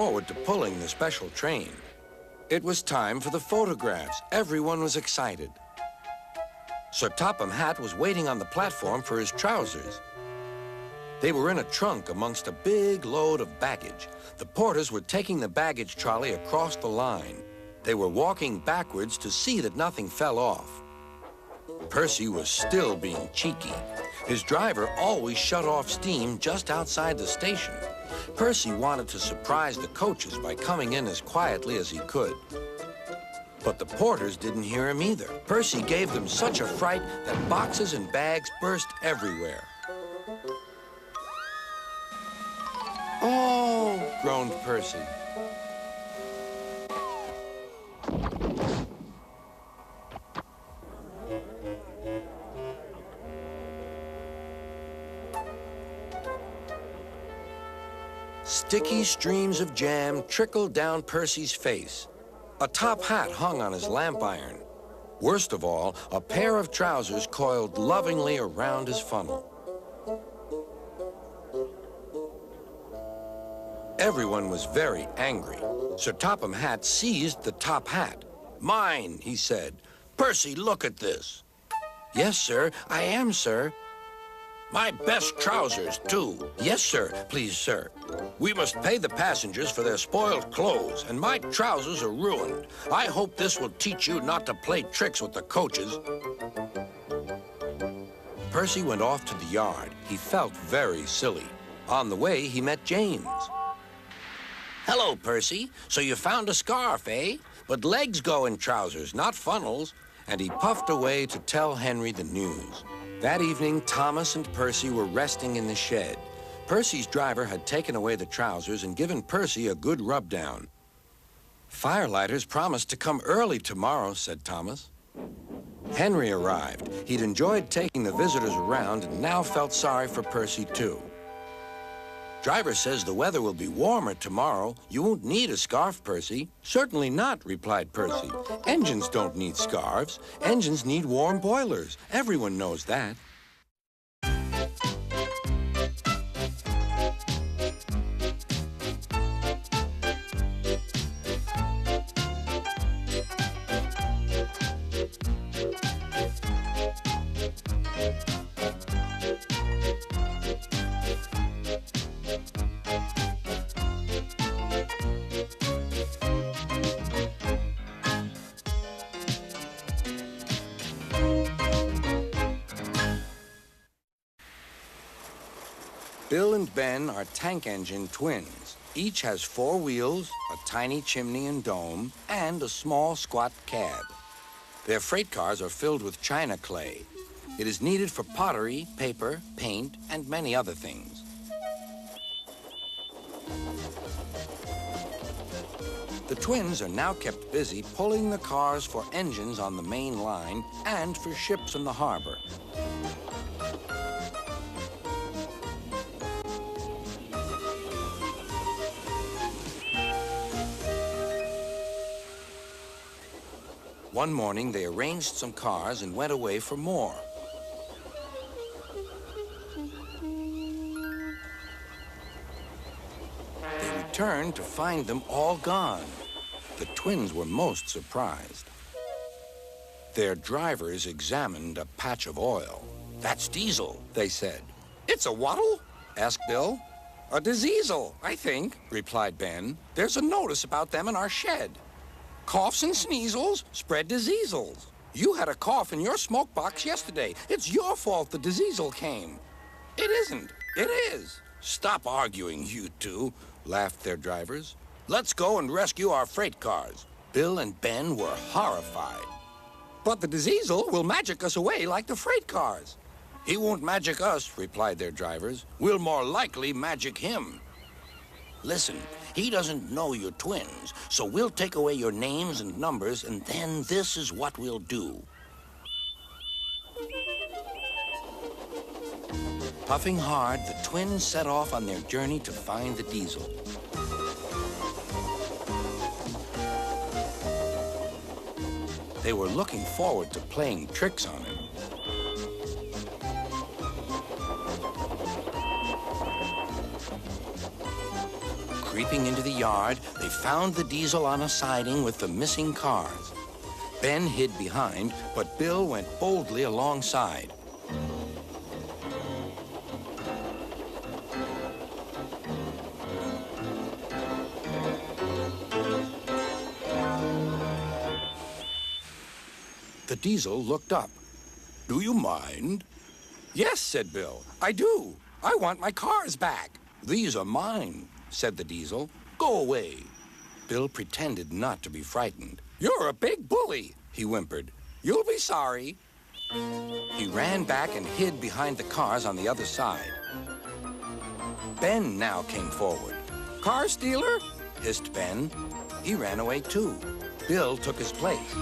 forward to pulling the special train. It was time for the photographs. Everyone was excited. Sir Topham Hat was waiting on the platform for his trousers. They were in a trunk amongst a big load of baggage. The porters were taking the baggage trolley across the line. They were walking backwards to see that nothing fell off. Percy was still being cheeky. His driver always shut off steam just outside the station. Percy wanted to surprise the coaches by coming in as quietly as he could. But the porters didn't hear him either. Percy gave them such a fright that boxes and bags burst everywhere. "Oh," groaned Percy. Sticky streams of jam trickled down Percy's face. A top hat hung on his lamp iron. Worst of all, a pair of trousers coiled lovingly around his funnel. Everyone was very angry. Sir Topham Hat seized the top hat. "Mine," he said. "Percy, look at this." "Yes, sir. I am, sir." "My best trousers, too." "Yes, sir. Please, sir." "We must pay the passengers for their spoiled clothes, and my trousers are ruined. I hope this will teach you not to play tricks with the coaches." Percy went off to the yard. He felt very silly. On the way, he met James. "Hello, Percy. So you found a scarf, eh? But legs go in trousers, not funnels." And he puffed away to tell Henry the news. That evening, Thomas and Percy were resting in the shed. Percy's driver had taken away the trousers and given Percy a good rub-down. "Firelighters promised to come early tomorrow," said Thomas. Henry arrived. He'd enjoyed taking the visitors around and now felt sorry for Percy, too. "Driver says the weather will be warmer tomorrow. You won't need a scarf, Percy." "Certainly not," replied Percy. "Engines don't need scarves. Engines need warm boilers. Everyone knows that." Bill and Ben are tank engine twins. Each has 4 wheels, a tiny chimney and dome, and a small squat cab. Their freight cars are filled with china clay. It is needed for pottery, paper, paint, and many other things. The twins are now kept busy pulling the cars for engines on the main line and for ships in the harbor. One morning, they arranged some cars and went away for more. They returned to find them all gone. The twins were most surprised. Their drivers examined a patch of oil. "That's diesel," they said. "It's a wattle?" asked Bill. "A diseasel, I think," replied Ben. "There's a notice about them in our shed. Coughs and sneezels spread diseasels. You had a cough in your smoke box yesterday. It's your fault the diseasel came." "It isn't. It is." "Stop arguing, you two," laughed their drivers. "Let's go and rescue our freight cars." Bill and Ben were horrified. "But the diseasel will magic us away like the freight cars." "He won't magic us," replied their drivers. "We'll more likely magic him." "Listen, he doesn't know you're twins, so we'll take away your names and numbers, and then this is what we'll do." Puffing hard, the twins set off on their journey to find the diesel. They were looking forward to playing tricks on him. Creeping into the yard, they found the diesel on a siding with the missing cars. Ben hid behind, but Bill went boldly alongside. The diesel looked up. "Do you mind?" "Yes," said Bill, "I do. I want my cars back." "These are mine," said the diesel. "Go away." Bill pretended not to be frightened. "You're a big bully," he whimpered. "You'll be sorry." He ran back and hid behind the cars on the other side. Ben now came forward. "Car stealer?" hissed Ben. He ran away too. Bill took his place.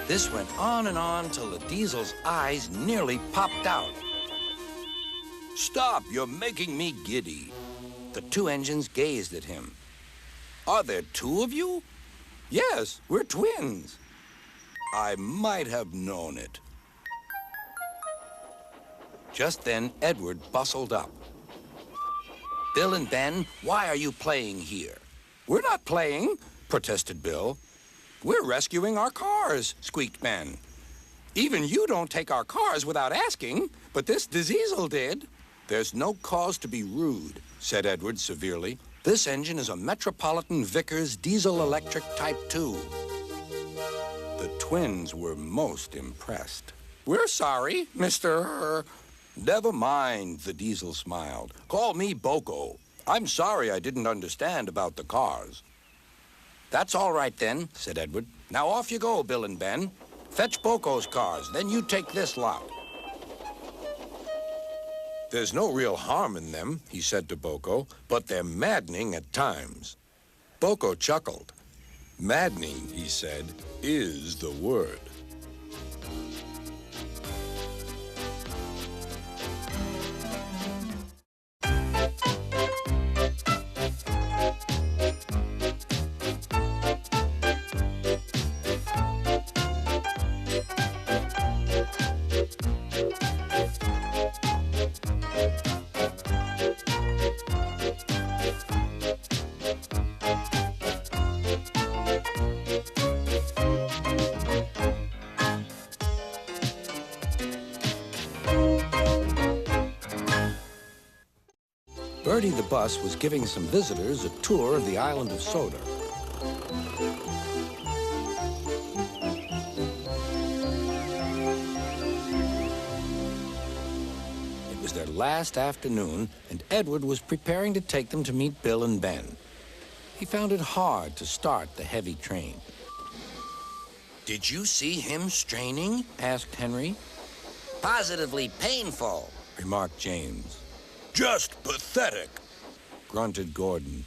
This went on and on till the diesel's eyes nearly popped out. "Stop, you're making me giddy." The two engines gazed at him. "Are there two of you?" "Yes, we're twins." "I might have known it." Just then, Edward bustled up. "Bill and Ben, why are you playing here?" "We're not playing," protested Bill. "We're rescuing our cars," squeaked Ben. "Even you don't take our cars without asking, but this diesel did." "There's no cause to be rude," said Edward severely. "This engine is a Metropolitan Vickers diesel electric Type 2. The twins were most impressed. "We're sorry, Mr. "Never mind," the diesel smiled. "Call me Boko. I'm sorry I didn't understand about the cars." "That's all right then," said Edward. "Now off you go, Bill and Ben. Fetch Boko's cars, then you take this lot." "There's no real harm in them," he said to Boko, "but they're maddening at times." Boko chuckled. "Maddening," he said, "is the word." Bertie the bus was giving some visitors a tour of the island of Soda. It was their last afternoon, and Edward was preparing to take them to meet Bill and Ben. He found it hard to start the heavy train. "Did you see him straining?" asked Henry. "Positively painful," remarked James. "Just pathetic," grunted Gordon.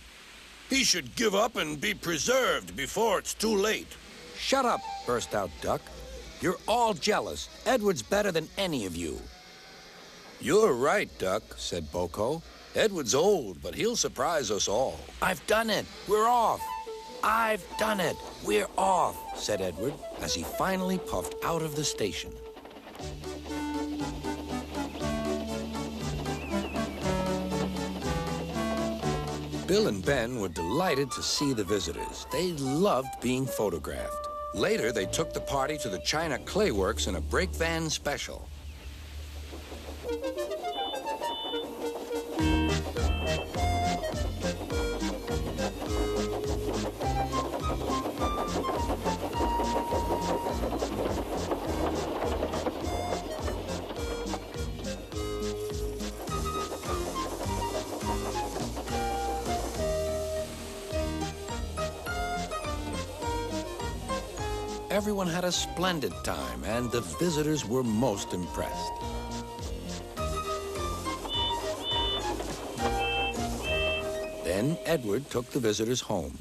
"He should give up and be preserved before it's too late." "Shut up," burst out Duck. "You're all jealous. Edward's better than any of you." "You're right, Duck," said Boko. "Edward's old, but he'll surprise us all." "I've done it. We're off." "I've done it. We're off," said Edward as he finally puffed out of the station. Bill and Ben were delighted to see the visitors. They loved being photographed. Later, they took the party to the China Clay Works in a brake van special. Everyone had a splendid time, and the visitors were most impressed. Then Edward took the visitors home.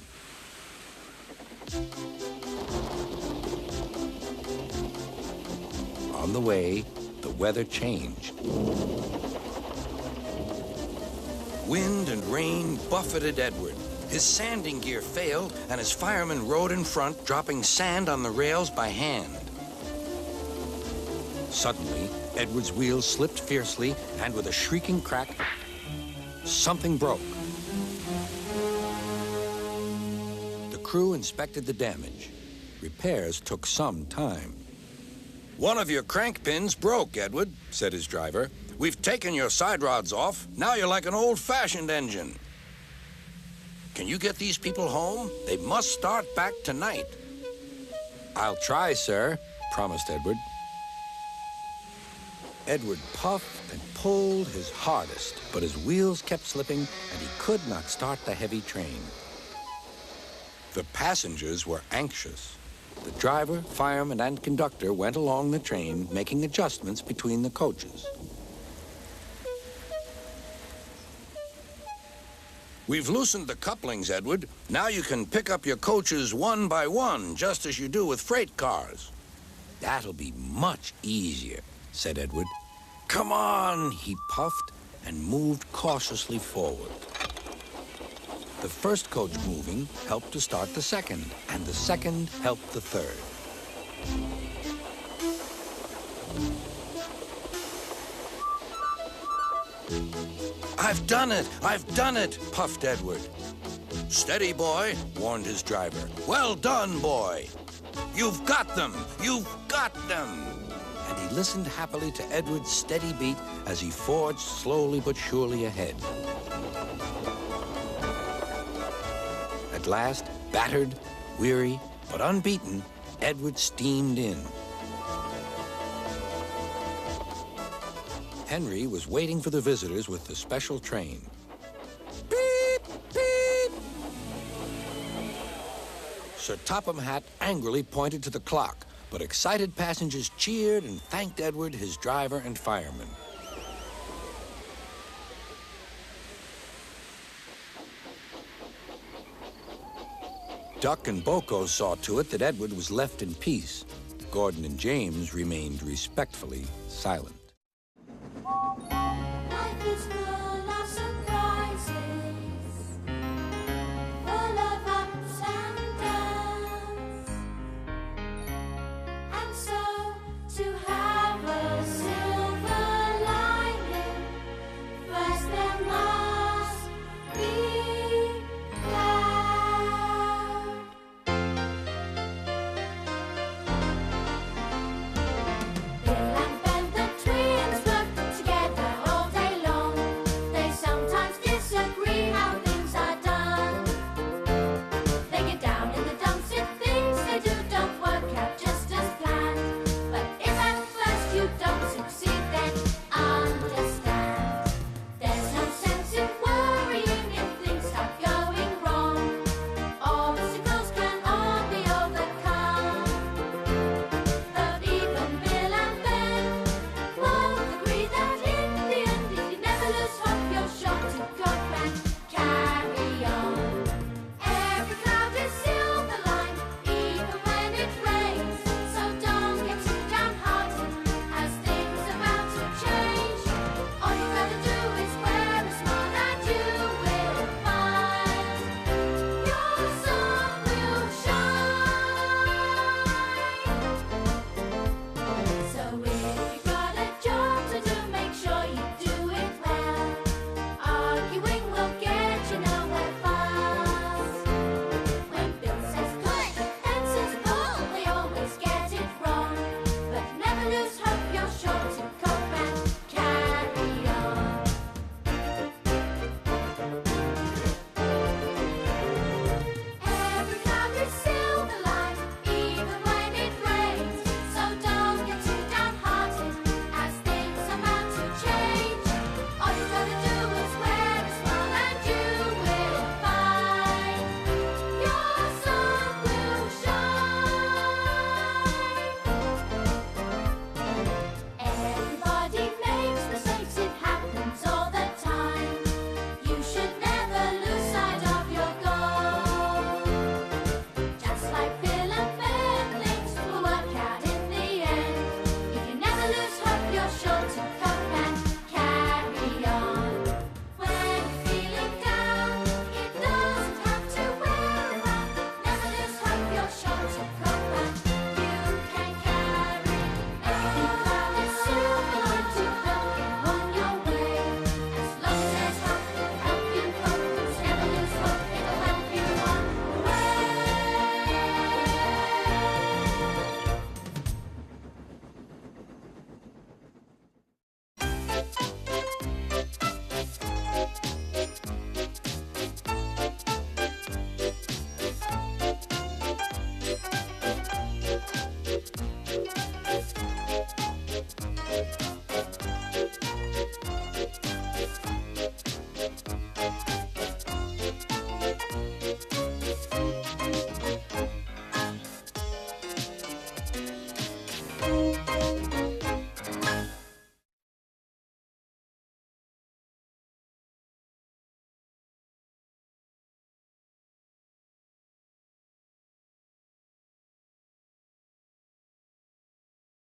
On the way, the weather changed. Wind and rain buffeted Edward, His sanding gear failed, and his fireman rode in front, dropping sand on the rails by hand. Suddenly, Edward's wheels slipped fiercely, and with a shrieking crack, something broke. The crew inspected the damage. Repairs took some time. "One of your crank pins broke, Edward," said his driver. "We've taken your side rods off. Now you're like an old-fashioned engine. Can you get these people home? They must start back tonight." "I'll try, sir," promised Edward. Edward puffed and pulled his hardest, but his wheels kept slipping, and he could not start the heavy train. The passengers were anxious. The driver, fireman, and conductor went along the train, making adjustments between the coaches. "We've loosened the couplings, Edward. Now you can pick up your coaches one by one, just as you do with freight cars." "That'll be much easier," said Edward. "Come on," he puffed and moved cautiously forward. The first coach moving helped to start the second, and the second helped the third. "I've done it! I've done it!" puffed Edward. "Steady, boy," warned his driver. "Well done, boy! You've got them! You've got them!" And he listened happily to Edward's steady beat as he forged slowly but surely ahead. At last, battered, weary, but unbeaten, Edward steamed in. Henry was waiting for the visitors with the special train. Beep, beep! Sir Topham Hat angrily pointed to the clock, but excited passengers cheered and thanked Edward, his driver, and fireman. Duck and Boko saw to it that Edward was left in peace. Gordon and James remained respectfully silent.